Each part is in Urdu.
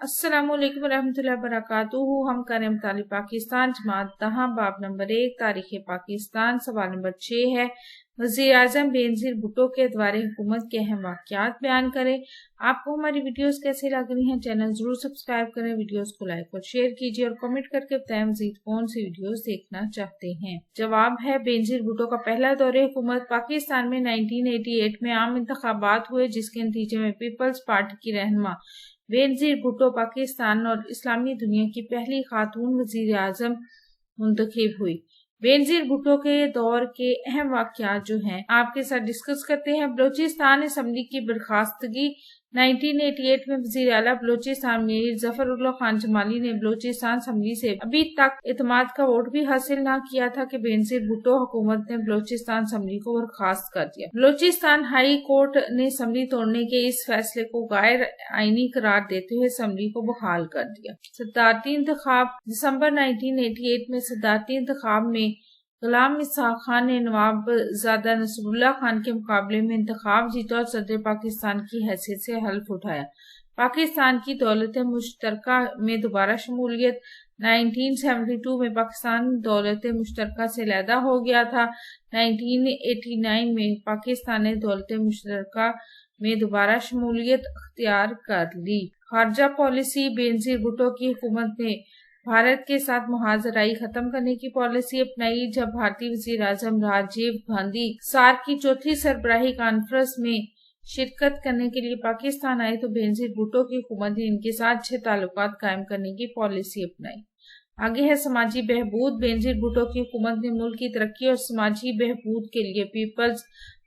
السلام علیکم ورحمۃ اللہ وبرکاتہ۔ ہم کریں مطالعہ پاکستان جماعت 10 باب نمبر 1 تاریخ پاکستان سوال نمبر 6 ہے وزیر اعظم بینظیر بھٹو کے دور حکومت کے اہم واقعات بیان کریں۔ آپ کو ہماری ویڈیوز کیسے لگ رہی ہیں؟ چینل ضرور سبسکرائب کریں، ویڈیوز کو لائک اور شیئر کیجیے اور کمنٹ کر کے بتائیں مزید کون سی ویڈیوز دیکھنا چاہتے ہیں۔ جواب ہے، بینظیر بھٹو کا پہلا دور حکومت پاکستان میں 1988 میں عام انتخابات ہوئے، جس کے نتیجے میں پیپلز پارٹی کی رہنما بینظیر بھٹو پاکستان اور اسلامی دنیا کی پہلی خاتون وزیر اعظم منتخب ہوئی۔ بینظیر بھٹو کے دور کے اہم واقعات جو ہیں آپ کے ساتھ ڈسکس کرتے ہیں۔ بلوچستان اسمبلی کی برخاستگی 1988 میں وزیر اعلیٰ بلوچستان میر ظفر اللہ خان جمالی نے بلوچستان اسمبلی سے ابھی تک اعتماد کا ووٹ بھی حاصل نہ کیا تھا کہ بینظیر بھٹو حکومت نے بلوچستان اسمبلی کو برخاست کر دیا۔ بلوچستان ہائی کورٹ نے اسمبلی توڑنے کے اس فیصلے کو غیر آئینی قرار دیتے ہوئے اسمبلی کو بحال کر دیا۔ صدارتی انتخاب دسمبر 1988 میں صدارتی انتخاب میں غلام اسحاق خان نے نواب زادہ نصر اللہ خان کے مقابلے میں انتخاب جیتا اور صدر پاکستان کی حیثیت سے حلف اٹھایا۔ پاکستان کی دولت مشترکہ میں دوبارہ شمولیت 1972 میں پاکستان دولت مشترکہ سے علیحدہ ہو گیا تھا۔ 1989 میں پاکستان نے دولت مشترکہ میں دوبارہ شمولیت اختیار کر لی۔ خارجہ پالیسی بینظیر بھٹو کی حکومت نے بھارت کے ساتھ محاذ زراعی ختم کرنے کی پالیسی اپنائی۔ جب بھارتی وزیر اعظم راجیو گاندھی سارک کی چوتھی سربراہی کانفرنس میں شرکت کرنے کے لیے پاکستان آئے تو بینظیر بھٹو کی حکومت نے ان کے ساتھ اچھے تعلقات قائم کرنے کی پالیسی اپنائی۔ آگے ہے سماجی بہبود۔ بینظیر بھٹو کی حکومت نے ملک کی ترقی اور سماجی بہبود کے لیے پیپلز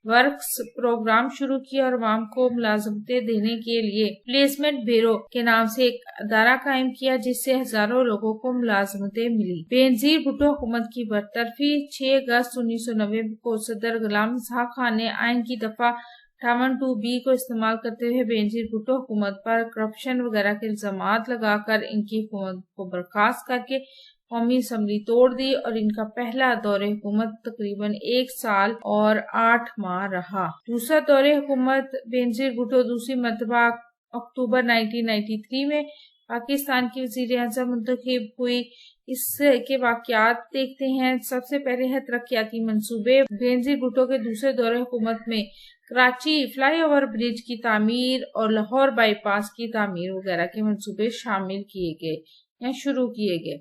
ورکس پروگرام شروع کیا اور عوام کو ملازمتیں دینے کے لیے پلیسمنٹ بیورو کے نام سے ایک ادارہ قائم کیا، جس سے ہزاروں لوگوں کو ملازمتیں ملی۔ بینظیر بھٹو حکومت کی برطرفی 6 اگست 1990 کو صدر غلام اسحاق خان نے آئین کی دفعہ 58(2)(b) کو استعمال کرتے ہوئے بینظیر بھٹو حکومت پر کرپشن وغیرہ کے الزامات لگا کر ان کی حکومت کو برخاست کر کے قومی اسمبلی توڑ دی اور ان کا پہلا دور حکومت تقریباً 1 سال اور 8 ماہ رہا۔ دوسرا دور حکومت بینظیر بھٹو دوسری مرتبہ اکتوبر 1993 میں پاکستان کی وزیر اعظم منتخب ہوئی۔ اس کے واقعات دیکھتے ہیں۔ سب سے پہلے ہے ترقیاتی منصوبے۔ بینظیر بھٹو کے دوسرے دور حکومت میں کراچی فلائی اوور برج کی تعمیر اور لاہور بائی پاس کی تعمیر وغیرہ کے منصوبے شامل کیے گئے یا شروع کیے گئے۔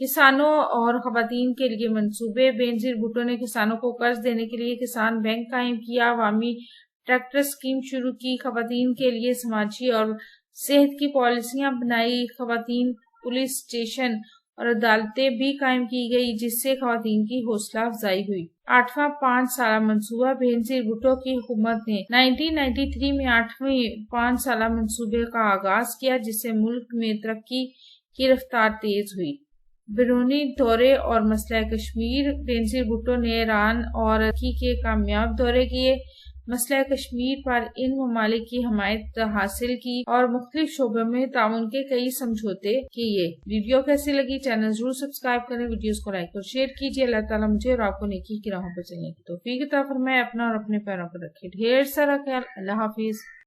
کسانوں اور خواتین کے لیے منصوبے۔ بینظیر بھٹو نے کسانوں کو قرض دینے کے لیے کسان بینک قائم کیا، عوامی ٹریکٹر اسکیم شروع کی، خواتین کے لیے سماجی اور صحت کی پالیسیاں بنائی، خواتین پولیس اسٹیشن اور عدالتیں بھی قائم کی گئی، جس سے خواتین کی حوصلہ افزائی ہوئی۔ 8واں 5 سالہ منصوبہ۔ بینظیر بھٹو کی حکومت نے 1993 میں 8ویں 5 سالہ منصوبے کا آغاز کیا، جس سے ملک میں ترقی کی رفتار تیز ہوئی۔ بیرونی دورے اور مسئلہ کشمیر۔ بینظیر بھٹو نے ایران اور ترکی کے کامیاب دورے کیے، مسئلہ کشمیر پر ان ممالک کی حمایت حاصل کی اور مختلف شعبوں میں تعاون کے کئی سمجھوتے کیے۔ ویڈیو کیسی لگی؟ چینل ضرور سبسکرائب کریں، ویڈیوز کو لائک اور شیئر کیجیے۔ اللہ تعالیٰ مجھے اور آپ کو نیکی کی راہوں پر چلنے کی توفیق عطا فرمائے۔ اپنا اور اپنے پیروں پر رکھے ڈھیر سارا خیال۔ اللہ حافظ۔